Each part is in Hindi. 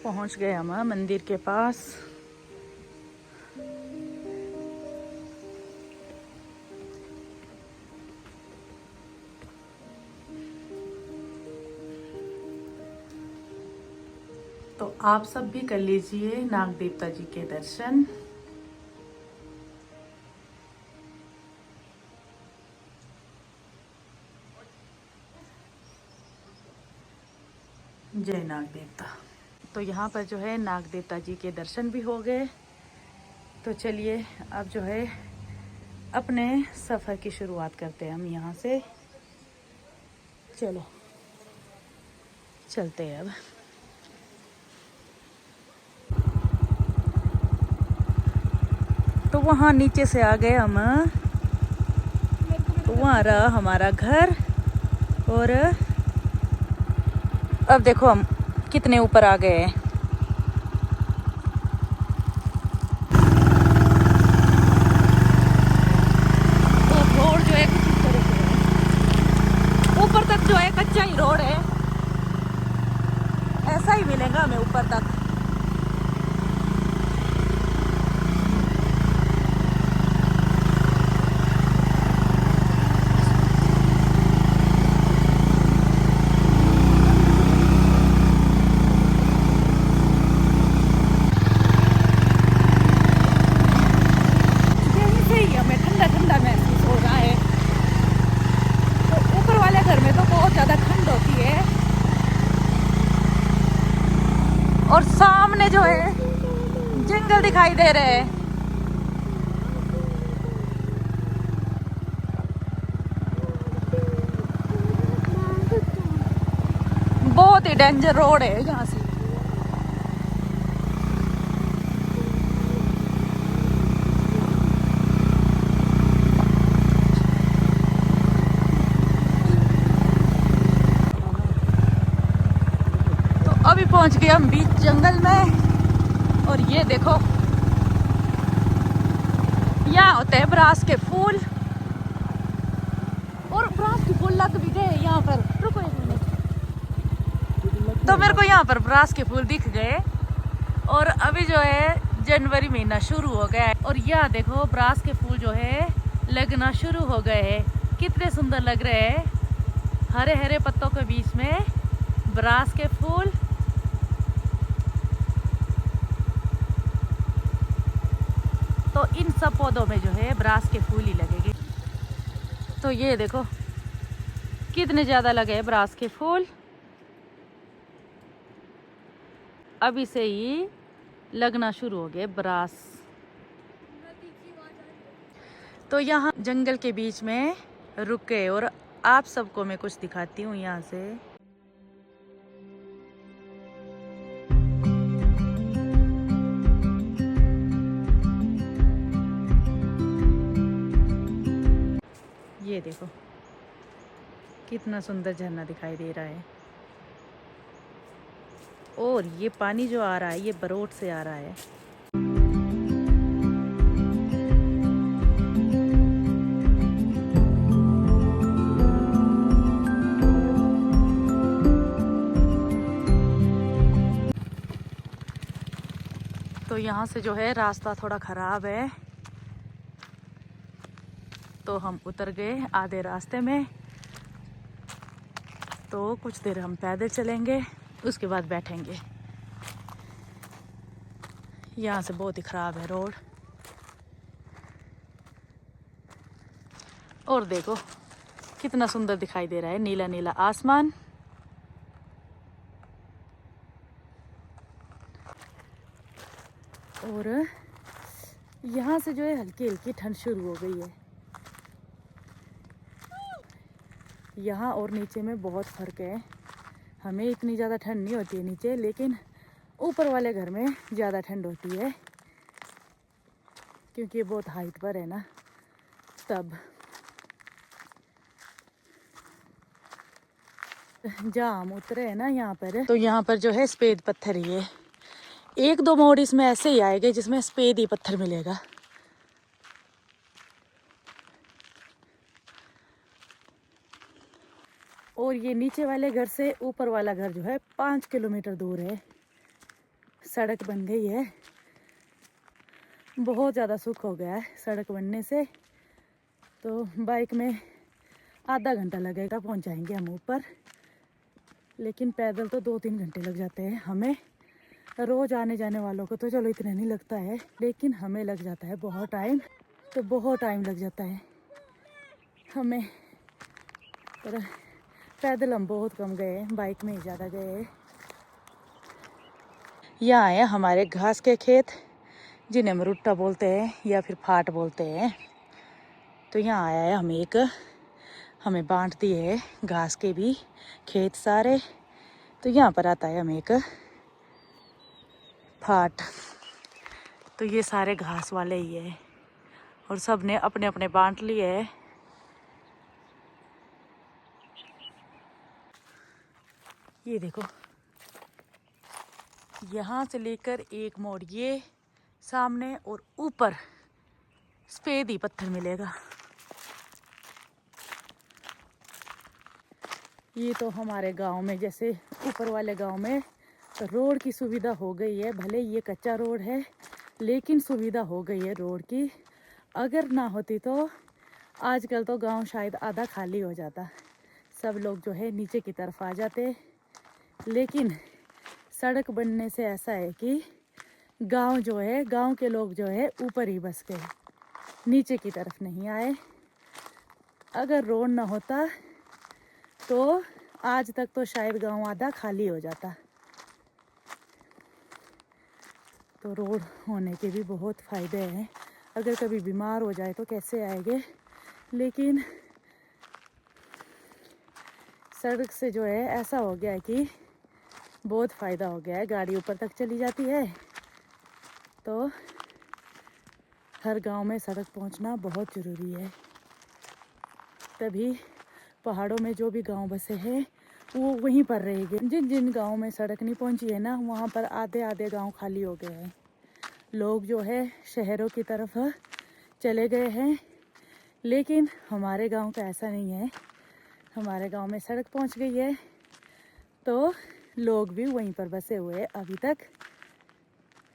पहुंच गए हम मंदिर के पास। तो आप सब भी कर लीजिए नाग देवता जी के दर्शन। जय नाग देवता। तो यहाँ पर जो है नाग देवता जी के दर्शन भी हो गए। तो चलिए अब जो है अपने सफ़र की शुरुआत करते हैं हम यहाँ से। चलो चलते हैं अब। तो वहाँ नीचे से आ गए हम। तो वहाँ रहा हमारा घर। और अब देखो हम कितने ऊपर आ गए हैं। तो रोड जो है कुछ इस तरह से है। ऊपर तक जो है कच्चा ही रोड है, ऐसा ही मिलेगा हमें ऊपर तक। और सामने जो है जंगल दिखाई दे रहे हैं। बहुत ही डेंजर रोड है यहाँ से। तो अभी पहुंच गए हम बीच जंगल में। और ये देखो यहाँ होते हैं ब्रास के फूल। और ब्रास के फूल लग भी गए यहाँ पर। रुको एक मिनट। तो मेरे को यहाँ पर ब्रास के फूल दिख गए। और अभी जो है जनवरी महीना शुरू हो गया है। और यह देखो ब्रास के फूल जो है लगना शुरू हो गए हैं। कितने सुंदर लग रहे हैं, हरे हरे पत्तों के बीच में ब्रास के फूल। तो इन सब पौधों में जो है ब्रास के फूल ही लगेंगे। तो ये देखो कितने ज़्यादा लगे हैं ब्रास के फूल। अभी से ही लगना शुरू हो गए ब्रास। तो यहाँ जंगल के बीच में रुके और आप सबको मैं कुछ दिखाती हूँ यहाँ से। ये देखो कितना सुंदर झरना दिखाई दे रहा है। और ये पानी जो आ रहा है ये बरोट से आ रहा है। तो यहाँ से जो है रास्ता थोड़ा ख़राब है, तो हम उतर गए आधे रास्ते में। तो कुछ देर हम पैदल चलेंगे, उसके बाद बैठेंगे। यहाँ से बहुत ही ख़राब है रोड। और देखो कितना सुंदर दिखाई दे रहा है, नीला नीला आसमान। और यहाँ से जो है हल्की हल्की ठंड शुरू हो गई है। यहाँ और नीचे में बहुत फ़र्क है। हमें इतनी ज़्यादा ठंड नहीं होती है नीचे, लेकिन ऊपर वाले घर में ज़्यादा ठंड होती है क्योंकि ये बहुत हाइट पर है ना। तब जहाँ हम उतरे हैं ना यहाँ पर, तो यहाँ पर जो है सफ़ेद पत्थर ही है। एक दो मोड़ इसमें ऐसे ही आएंगे जिसमें सफ़ेद ही पत्थर मिलेगा। और ये नीचे वाले घर से ऊपर वाला घर जो है 5 किलोमीटर दूर है। सड़क बन गई है। बहुत ज़्यादा सुख हो गया है सड़क बनने से। तो बाइक में आधा घंटा लगेगा, पहुंच जाएंगे हम ऊपर। लेकिन पैदल तो 2-3 घंटे लग जाते हैं हमें। रोज़ आने जाने वालों को तो चलो इतना नहीं लगता है, लेकिन हमें लग जाता है बहुत टाइम। तो बहुत टाइम लग जाता है हमें। पर पैदल हम बहुत कम गए, बाइक में ही ज़्यादा गए। यहाँ है हमारे घास के खेत, जिन्हें मरुट्टा बोलते हैं या फिर फाट बोलते हैं। तो यहाँ आया है हमें बांट दिए है घास के भी खेत सारे। तो यहाँ पर आता है हमें एक फाट। तो ये सारे घास वाले ही है और सब ने अपने अपने बांट लिए है। ये देखो, यहाँ से लेकर एक मोड़ ये सामने और ऊपर सफेद ही पत्थर मिलेगा। ये तो हमारे गांव में, जैसे ऊपर वाले गांव में रोड की सुविधा हो गई है। भले ये कच्चा रोड है लेकिन सुविधा हो गई है रोड की। अगर ना होती तो आजकल तो गांव शायद आधा खाली हो जाता, सब लोग जो है नीचे की तरफ आ जाते। लेकिन सड़क बनने से ऐसा है कि गांव जो है, गांव के लोग जो है ऊपर ही बस गए, नीचे की तरफ नहीं आए। अगर रोड ना होता तो आज तक तो शायद गांव आधा खाली हो जाता। तो रोड होने के भी बहुत फ़ायदे हैं। अगर कभी बीमार हो जाए तो कैसे आएंगे, लेकिन सड़क से जो है ऐसा हो गया है कि बहुत फ़ायदा हो गया है। गाड़ी ऊपर तक चली जाती है। तो हर गांव में सड़क पहुंचना बहुत ज़रूरी है। तभी पहाड़ों में जो भी गांव बसे हैं वो वहीं पर रहेंगे। जिन जिन गांव में सड़क नहीं पहुंची है ना, वहाँ पर आधे आधे गांव खाली हो गए हैं। लोग जो है शहरों की तरफ चले गए हैं। लेकिन हमारे गांव का ऐसा नहीं है। हमारे गांव में सड़क पहुंच गई है तो लोग भी वहीं पर बसे हुए हैं अभी तक,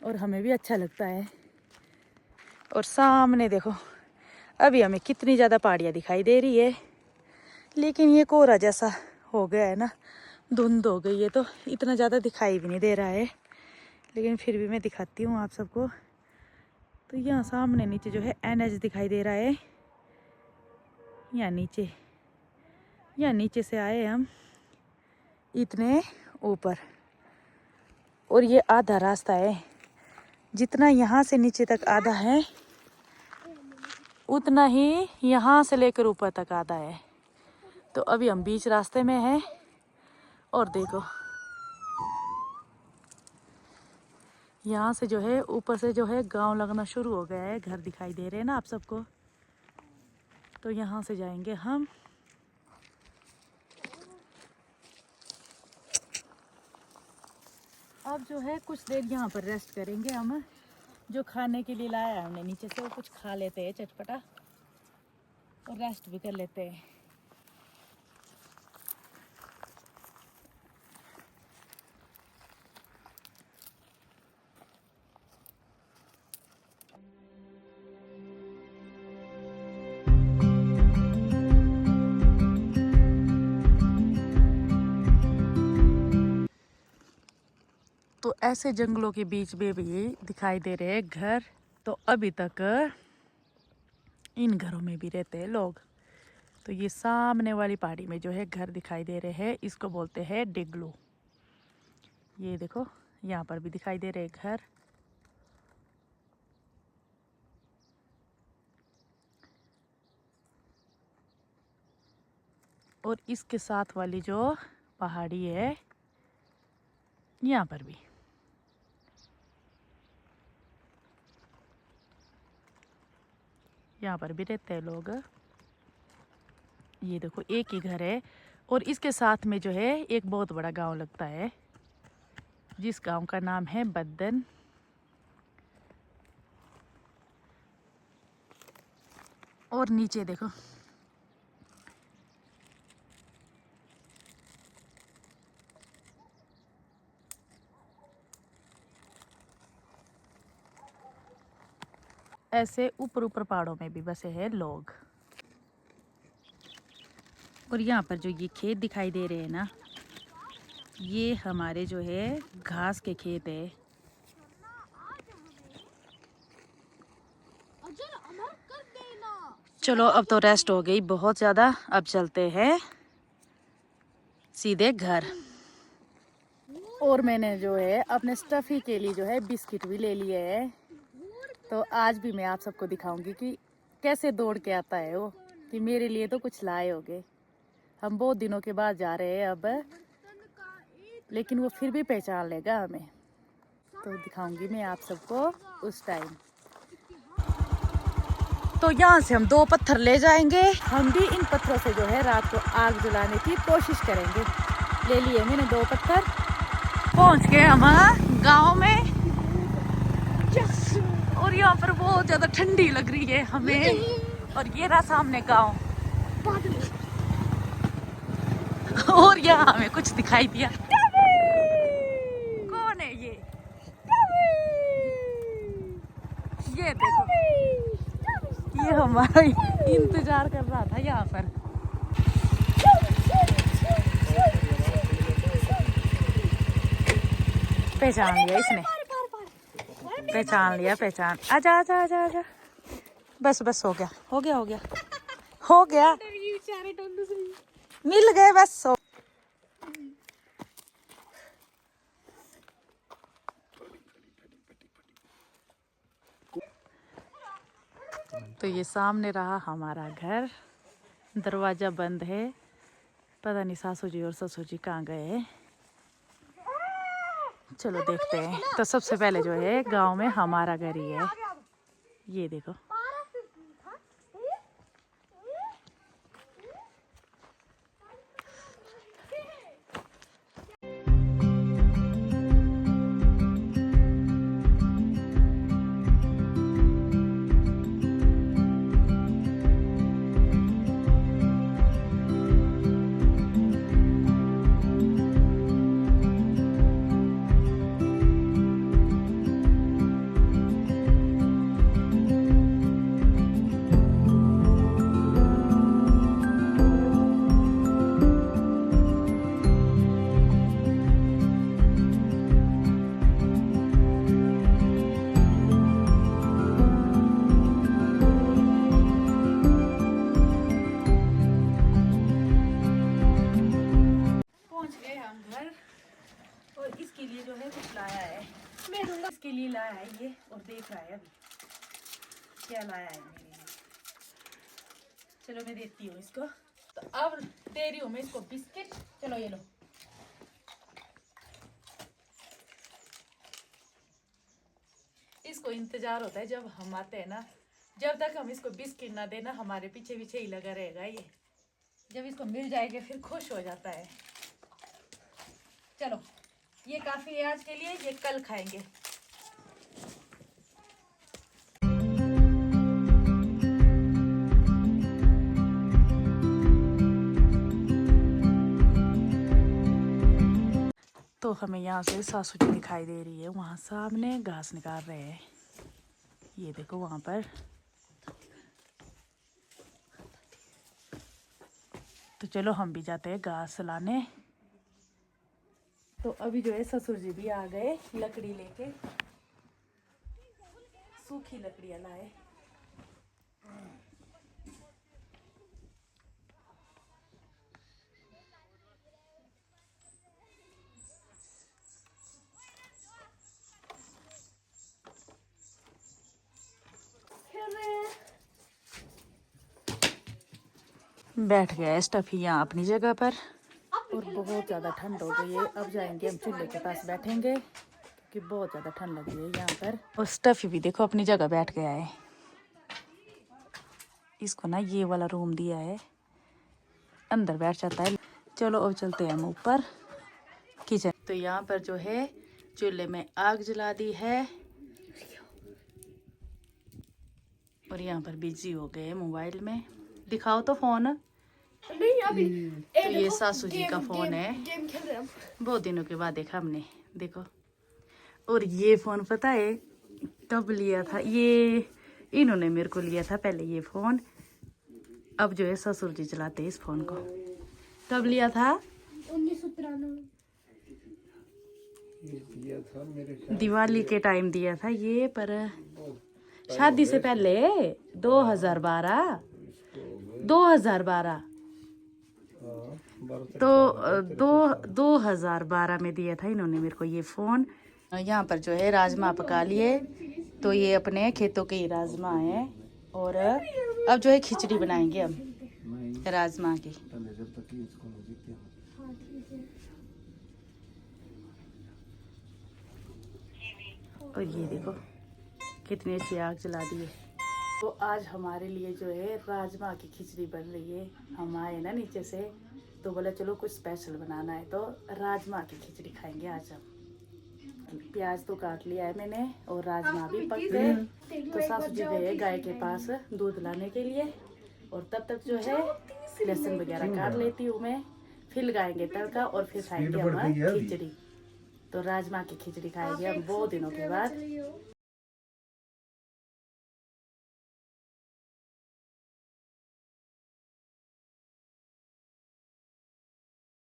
और हमें भी अच्छा लगता है। और सामने देखो, अभी हमें कितनी ज़्यादा पहाड़ियाँ दिखाई दे रही है, लेकिन ये कोहरा जैसा हो गया है ना, धुंध हो गई है तो इतना ज़्यादा दिखाई भी नहीं दे रहा है। लेकिन फिर भी मैं दिखाती हूँ आप सबको। तो यहाँ सामने नीचे जो है NH दिखाई दे रहा है। यहाँ नीचे से आए हम इतने ऊपर, और ये आधा रास्ता है। जितना यहाँ से नीचे तक आधा है, उतना ही यहाँ से लेकर ऊपर तक आधा है। तो अभी हम बीच रास्ते में हैं। और देखो, यहाँ से जो है ऊपर से जो है गांव लगना शुरू हो गया है। घर दिखाई दे रहे हैं ना आप सबको। तो यहाँ से जाएंगे हम। अब जो है कुछ देर यहाँ पर रेस्ट करेंगे हम। जो खाने के लिए लाया है हमने नीचे से, वो कुछ खा लेते हैं चटपटा, और रेस्ट भी कर लेते हैं। तो ऐसे जंगलों के बीच में भी दिखाई दे रहे हैं घर। तो अभी तक इन घरों में भी रहते हैं लोग। तो ये सामने वाली पहाड़ी में जो है घर दिखाई दे रहे हैं, इसको बोलते हैं डिगलू। ये देखो, यहाँ पर भी दिखाई दे रहे घर। और इसके साथ वाली जो पहाड़ी है, यहाँ पर भी। यहाँ पर भी रहते हैं लोग। ये देखो, एक ही घर है और इसके साथ में जो है एक बहुत बड़ा गांव लगता है, जिस गांव का नाम है बद्दन। और नीचे देखो, ऐसे ऊपर ऊपर पहाड़ों में भी बसे हैं लोग। और यहाँ पर जो ये खेत दिखाई दे रहे हैं ना, ये हमारे जो है घास के खेत है। चलो अब तो रेस्ट हो गई बहुत ज़्यादा, अब चलते हैं सीधे घर। और मैंने जो है अपने स्टफी के लिए जो है बिस्किट भी ले लिए है। तो आज भी मैं आप सबको दिखाऊंगी कि कैसे दौड़ के आता है वो, कि मेरे लिए तो कुछ लाए होगे। हम बहुत दिनों के बाद जा रहे हैं अब, लेकिन वो फिर भी पहचान लेगा हमें। तो दिखाऊंगी मैं आप सबको उस टाइम। तो यहाँ से हम 2 पत्थर ले जाएंगे। हम भी इन पत्थरों से जो है रात को आग जलाने की कोशिश करेंगे। ले लिए मैंने 2 पत्थर। पहुँच गए हम गाँव में। और यहाँ पर बहुत ज्यादा ठंडी लग रही है हमें। और ये रहा सामने गाँव। और यहाँ हमें कुछ दिखाई दिया। कौन है ये? ये देखो, ये हमारा इंतजार कर रहा था यहाँ पर। पहचान लिया इसने, पहचान लिया, पहचान। आजा आजा आजा आजा। बस बस हो गया हो गया हो गया हो गया, मिल गए बस। तो ये सामने रहा हमारा घर। दरवाजा बंद है, पता नहीं सासू जी और ससुर जी कहाँ गए हैं। चलो देखते हैं। तो सबसे पहले जो है गांव में हमारा घर ही है। ये देखो, इसके लिए लाया है ये, और देख रहा है अभी क्या लाया है मेरे लिए। चलो मैं देती हूँ इसको। तो अब दे रही हूँ मैं इसको बिस्किट। चलो ये लो। इसको इंतजार होता है जब हम आते हैं ना, जब तक हम इसको बिस्किट ना देना हमारे पीछे पीछे ही लगा रहेगा ये। जब इसको मिल जाएगा फिर खुश हो जाता है। चलो ये काफी है आज के लिए, ये कल खाएंगे। तो हमें यहाँ से सासू जी दिखाई दे रही है, वहाँ सामने घास निकाल रहे हैं। ये देखो वहाँ पर। तो चलो हम भी जाते हैं घास लाने। तो अभी जो है ससुर जी भी आ गए लकड़ी लेके, सूखी लकड़ियाँ लाए। बैठ गया स्टफी यहाँ अपनी जगह पर। और बहुत ज़्यादा ठंड हो गई है। अब जाएंगे हम चूल्हे के पास बैठेंगे, क्योंकि बहुत ज़्यादा ठंड लगी है यहाँ पर। और स्टफी भी देखो अपनी जगह बैठ गया है। इसको ना ये वाला रूम दिया है, अंदर बैठ जाता है। चलो अब चलते हैं हम ऊपर किचन। तो यहाँ पर जो है चूल्हे में आग जला दी है। और यहाँ पर बिजी हो गए मोबाइल में। दिखाओ तो फोन। नहीं अभी तो ये सासू जी का फोन है, बहुत दिनों के बाद देखा हमने। देखो, और ये फोन पता है कब लिया था? ये इन्होंने मेरे को लिया था पहले ये फ़ोन, अब जो है ससुर जी चलाते हैं इस फ़ोन को। कब लिया था? 1993 दिवाली के टाइम दिया था ये, पर शादी से पहले 2012 तो 2012 में दिया था इन्होंने मेरे को ये फ़ोन। यहाँ पर जो है राजमा पका लिए, तो ये अपने खेतों के ही राजमा हैं, और अब जो है खिचड़ी बनाएंगे हम राजमा की। और ये देखो कितनी अच्छी आग जला दी है। तो आज हमारे लिए जो है राजमा की खिचड़ी बन रही है। हम आए ना नीचे से, तो बोला चलो कुछ स्पेशल बनाना है, तो राजमा की खिचड़ी खाएंगे आज हम। प्याज तो काट लिया है मैंने, और राजमा भी पक गए। तो सासू जी गए गाय के पास दूध लाने के लिए, और तब तक जो है लहसुन वगैरह काट लेती हूँ मैं, फिर लगाएंगे तड़का और फिर खाएंगे हम खिचड़ी। तो राजमा की खिचड़ी खाएंगे हम बहुत दिनों के बाद।